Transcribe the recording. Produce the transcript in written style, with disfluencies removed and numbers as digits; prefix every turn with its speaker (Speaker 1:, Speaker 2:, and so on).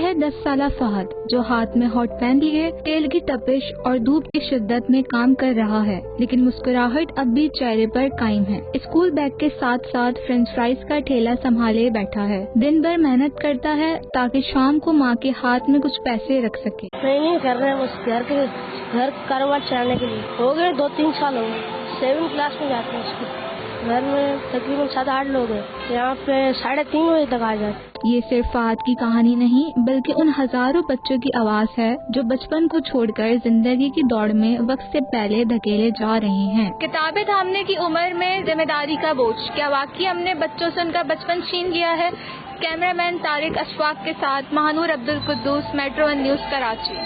Speaker 1: ہے 10 سالہ فہد، جو ہاتھ میں ہاٹ پین لیے تیل کی تپش اور دھوپ کی شدت میں کام کر رہا ہے، لیکن مسکراہٹ اب بھی چہرے پر قائم ہے۔ اسکول بیگ کے ساتھ ساتھ فرینچ فرائز کا ٹھیلا سنبھالے بیٹھا ہے۔ دن بھر محنت کرتا ہے تاکہ شام کو ماں کے ہاتھ میں کچھ پیسے رکھ سکے۔
Speaker 2: نہیں کر رہے ہیں، بس گھر کاروبار چلانے کے لیے ہو گئے 2-3 سال ہو گئے۔ 7 کلاس میں جاتے ہیں اسکول۔ گھر میں تقریباً 7-8 لوگ ہیں، یہاں پہ 3:30 بجے تک آ جاتے۔
Speaker 1: یہ صرف فہد کی کہانی نہیں بلکہ ان ہزاروں بچوں کی آواز ہے جو بچپن کو چھوڑ کر زندگی کی دوڑ میں وقت سے پہلے دھکیلے جا رہے ہیں۔ کتابیں تھامنے کی عمر میں ذمہ داری کا بوجھ، کیا واقعی ہم نے بچوں سے ان کا بچپن چھین لیا ہے؟ کیمرہ مین طارق اشفاق کے ساتھ مہانور عبد القدوس، میٹرو ون نیوز، کراچی۔